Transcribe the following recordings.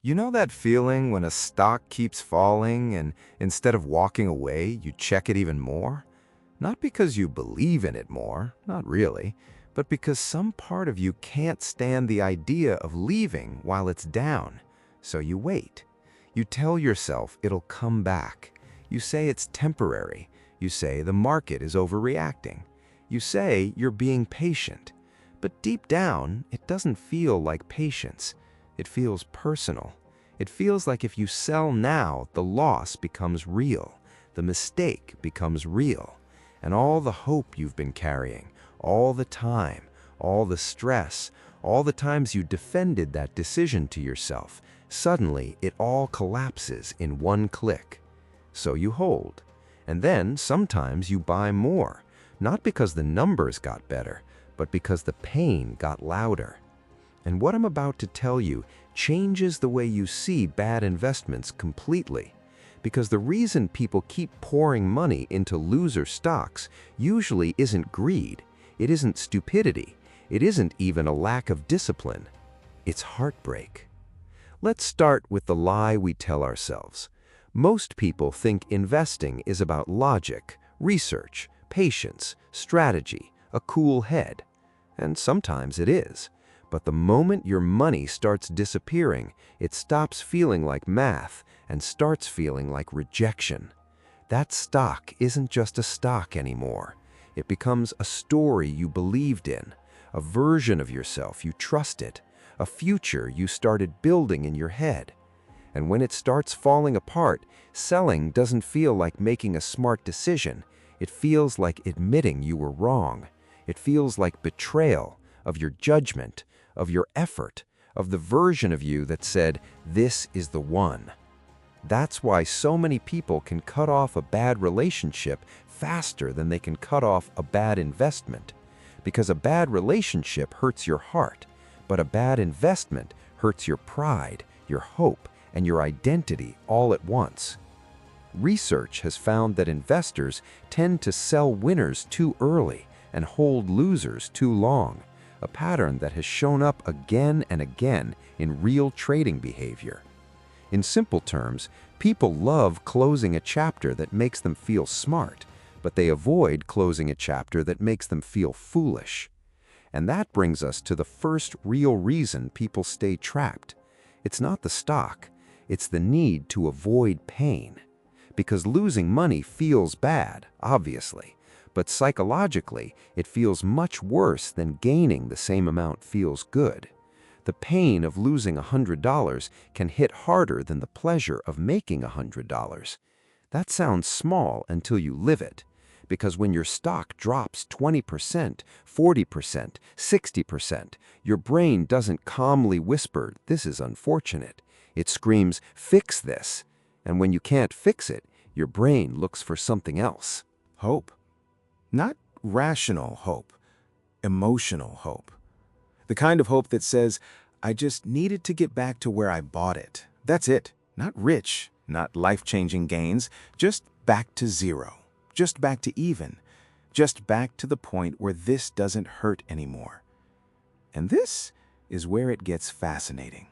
You know that feeling when a stock keeps falling and instead of walking away, you check it even more? Not because you believe in it more, not really, but because some part of you can't stand the idea of leaving while it's down. So you wait. You tell yourself it'll come back. You say it's temporary. You say the market is overreacting. You say you're being patient. But deep down, it doesn't feel like patience. It feels personal. It feels like if you sell now, the loss becomes real. The mistake becomes real. And all the hope you've been carrying, all the time, all the stress, all the times you defended that decision to yourself, suddenly it all collapses in one click. So you hold. And then sometimes you buy more, not because the numbers got better, but because the pain got louder. And what I'm about to tell you changes the way you see bad investments completely. Because the reason people keep pouring money into loser stocks usually isn't greed, it isn't stupidity, it isn't even a lack of discipline. It's heartbreak. Let's start with the lie we tell ourselves. Most people think investing is about logic, research, patience, strategy, a cool head. And sometimes it is. But the moment your money starts disappearing, it stops feeling like math and starts feeling like rejection. That stock isn't just a stock anymore. It becomes a story you believed in, a version of yourself you trusted, a future you started building in your head. And when it starts falling apart, selling doesn't feel like making a smart decision. It feels like admitting you were wrong. It feels like betrayal of your judgment, of your effort, of the version of you that said, "This is the one." That's why so many people can cut off a bad relationship faster than they can cut off a bad investment. Because a bad relationship hurts your heart, but a bad investment hurts your pride, your hope, and your identity all at once. Research has found that investors tend to sell winners too early and hold losers too long, a pattern that has shown up again and again in real trading behavior. In simple terms, people love closing a chapter that makes them feel smart, but they avoid closing a chapter that makes them feel foolish. And that brings us to the first real reason people stay trapped. It's not the stock, it's the need to avoid pain. Because losing money feels bad, obviously, but psychologically, it feels much worse than gaining the same amount feels good. The pain of losing $100 can hit harder than the pleasure of making $100. That sounds small until you live it, because when your stock drops 20%, 40%, 60%, your brain doesn't calmly whisper, "This is unfortunate." It screams, "Fix this." And when you can't fix it, your brain looks for something else. Hope. Not rational hope, emotional hope. The kind of hope that says, I just needed to get back to where I bought it. That's it. Not rich, not life-changing gains, just back to zero, just back to even, just back to the point where this doesn't hurt anymore. And this is where it gets fascinating.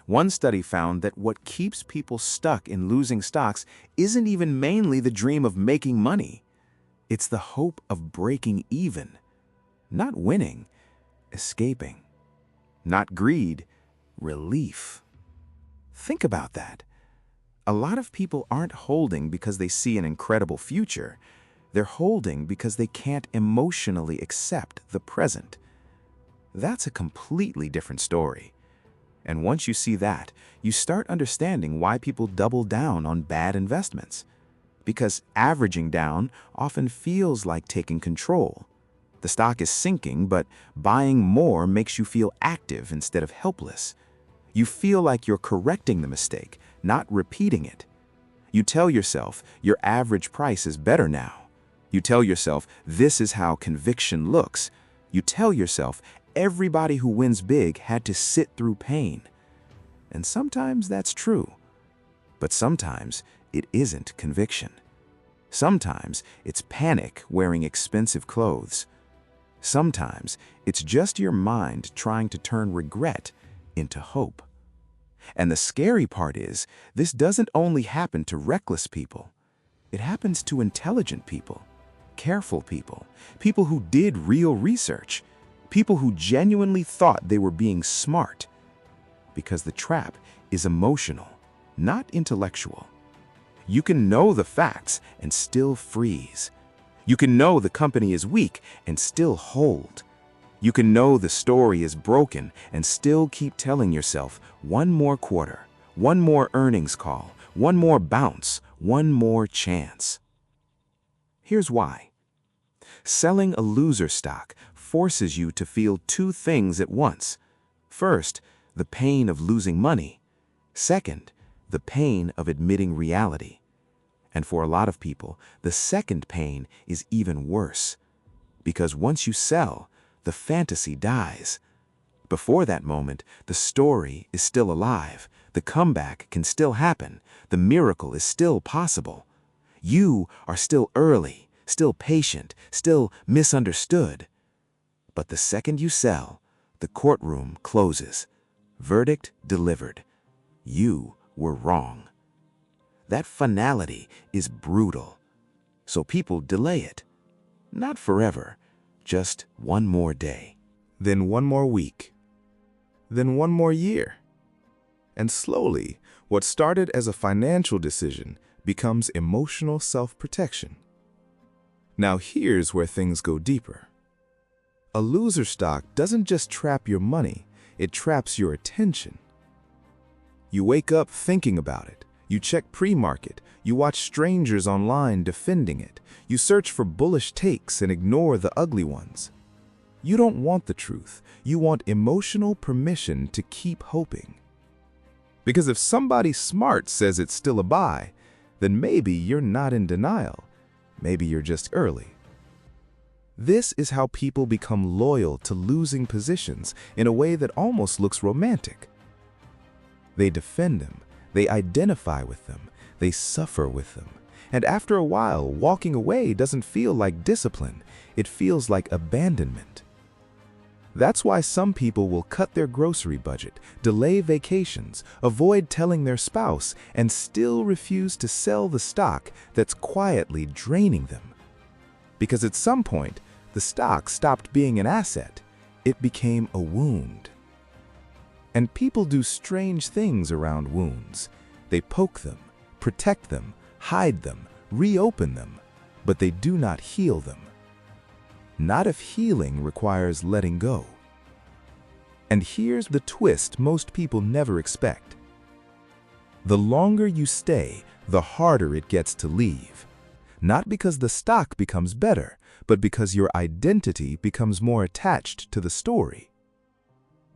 One study found that what keeps people stuck in losing stocks isn't even mainly the dream of making money. It's the hope of breaking even, not winning, escaping. Not greed, relief. Think about that. A lot of people aren't holding because they see an incredible future. They're holding because they can't emotionally accept the present. That's a completely different story. And once you see that, you start understanding why people double down on bad investments. Because averaging down often feels like taking control. The stock is sinking, but buying more makes you feel active instead of helpless. You feel like you're correcting the mistake, not repeating it. You tell yourself your average price is better now. You tell yourself this is how conviction looks. You tell yourself everybody who wins big had to sit through pain. And sometimes that's true. But sometimes it isn't conviction. Sometimes it's panic wearing expensive clothes. Sometimes it's just your mind trying to turn regret into hope. And the scary part is, this doesn't only happen to reckless people. It happens to intelligent people, careful people, people who did real research, people who genuinely thought they were being smart. Because the trap is emotional, not intellectual. You can know the facts and still freeze. You can know the company is weak and still hold. You can know the story is broken and still keep telling yourself one more quarter, one more earnings call, one more bounce, one more chance. Here's why. Selling a loser stock forces you to feel two things at once. First, the pain of losing money. Second, the pain of admitting reality. And for a lot of people, the second pain is even worse. Because once you sell, the fantasy dies. Before that moment, the story is still alive. The comeback can still happen. The miracle is still possible. You are still early, still patient, still misunderstood. But the second you sell, the courtroom closes. Verdict delivered. You were wrong. That finality is brutal. So people delay it. Not forever, just one more day. Then one more week. Then one more year. And slowly, what started as a financial decision becomes emotional self-protection. Now here's where things go deeper. A loser stock doesn't just trap your money, it traps your attention. You wake up thinking about it. You check pre-market. You watch strangers online defending it. You search for bullish takes and ignore the ugly ones. You don't want the truth. You want emotional permission to keep hoping. Because if somebody smart says it's still a buy, then maybe you're not in denial. Maybe you're just early. This is how people become loyal to losing positions in a way that almost looks romantic. They defend them, they identify with them, they suffer with them. And after a while, walking away doesn't feel like discipline, it feels like abandonment. That's why some people will cut their grocery budget, delay vacations, avoid telling their spouse, and still refuse to sell the stock that's quietly draining them. Because at some point, the stock stopped being an asset, it became a wound. And people do strange things around wounds. They poke them, protect them, hide them, reopen them, but they do not heal them. Not if healing requires letting go. And here's the twist most people never expect. The longer you stay, the harder it gets to leave. Not because the stock becomes better, but because your identity becomes more attached to the story.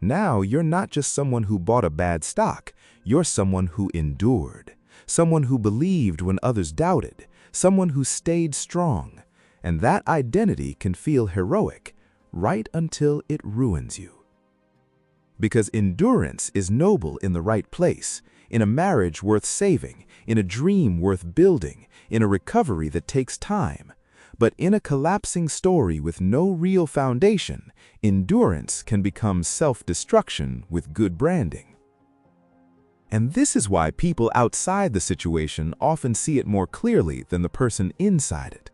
Now you're not just someone who bought a bad stock, you're someone who endured, someone who believed when others doubted, someone who stayed strong. And that identity can feel heroic, right until it ruins you. Because endurance is noble in the right place, in a marriage worth saving, in a dream worth building, in a recovery that takes time. But in a collapsing story with no real foundation, endurance can become self-destruction with good branding. And this is why people outside the situation often see it more clearly than the person inside it.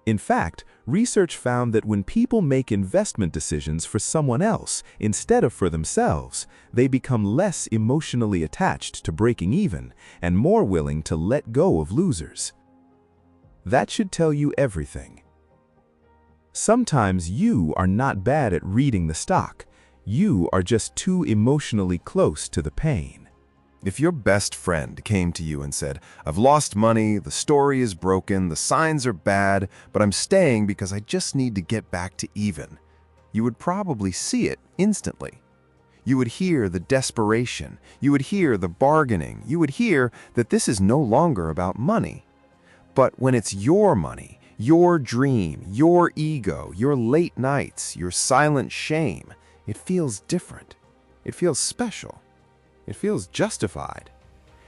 In fact, research found that when people make investment decisions for someone else instead of for themselves, they become less emotionally attached to breaking even and more willing to let go of losers. That should tell you everything. Sometimes you are not bad at reading the stock. You are just too emotionally close to the pain. If your best friend came to you and said, "I've lost money, the story is broken, the signs are bad, but I'm staying because I just need to get back to even," you would probably see it instantly. You would hear the desperation, you would hear the bargaining, you would hear that this is no longer about money. But when it's your money, your dream, your ego, your late nights, your silent shame, it feels different. It feels special. It feels justified.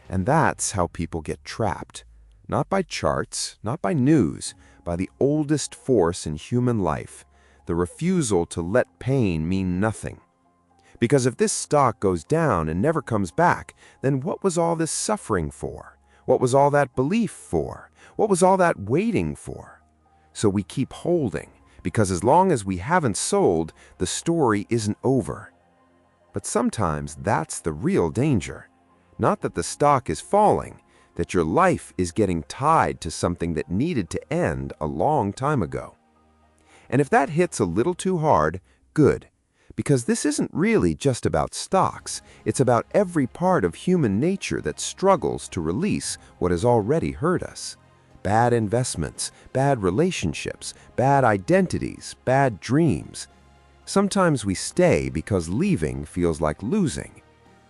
And that's how people get trapped. Not by charts, not by news, by the oldest force in human life, the refusal to let pain mean nothing. Because if this stock goes down and never comes back, then what was all this suffering for? What was all that belief for? What was all that waiting for? So we keep holding, because as long as we haven't sold, the story isn't over. But sometimes that's the real danger. Not that the stock is falling, that your life is getting tied to something that needed to end a long time ago. And if that hits a little too hard, good. Because this isn't really just about stocks. It's about every part of human nature that struggles to release what has already hurt us. Bad investments, bad relationships, bad identities, bad dreams. Sometimes we stay because leaving feels like losing,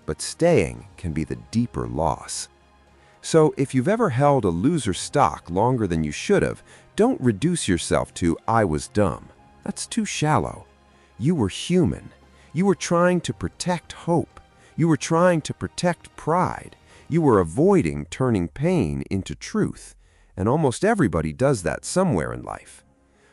but staying can be the deeper loss. So if you've ever held a loser stock longer than you should have, don't reduce yourself to "I was dumb." That's too shallow. You were human. You were trying to protect hope. You were trying to protect pride. You were avoiding turning pain into truth. And almost everybody does that somewhere in life.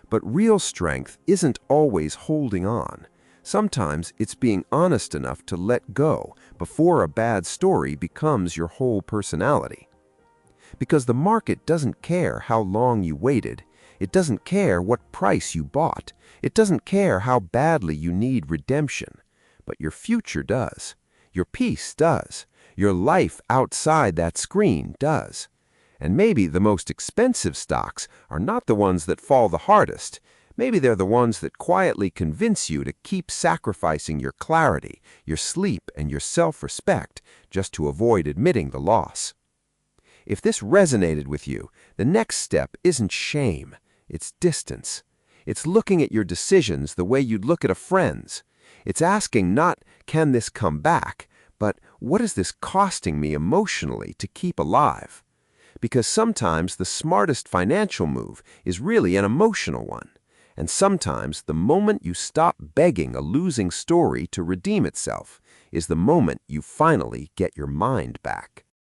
But real strength isn't always holding on. Sometimes it's being honest enough to let go before a bad story becomes your whole personality. Because the market doesn't care how long you waited. It doesn't care what price you bought. It doesn't care how badly you need redemption. But your future does. Your peace does. Your life outside that screen does. And maybe the most expensive stocks are not the ones that fall the hardest. Maybe they're the ones that quietly convince you to keep sacrificing your clarity, your sleep, and your self-respect just to avoid admitting the loss. If this resonated with you, the next step isn't shame, it's distance. It's looking at your decisions the way you'd look at a friend's. It's asking not, "Can this come back?" but "What is this costing me emotionally to keep alive?" Because sometimes the smartest financial move is really an emotional one. And sometimes the moment you stop begging a losing story to redeem itself is the moment you finally get your mind back.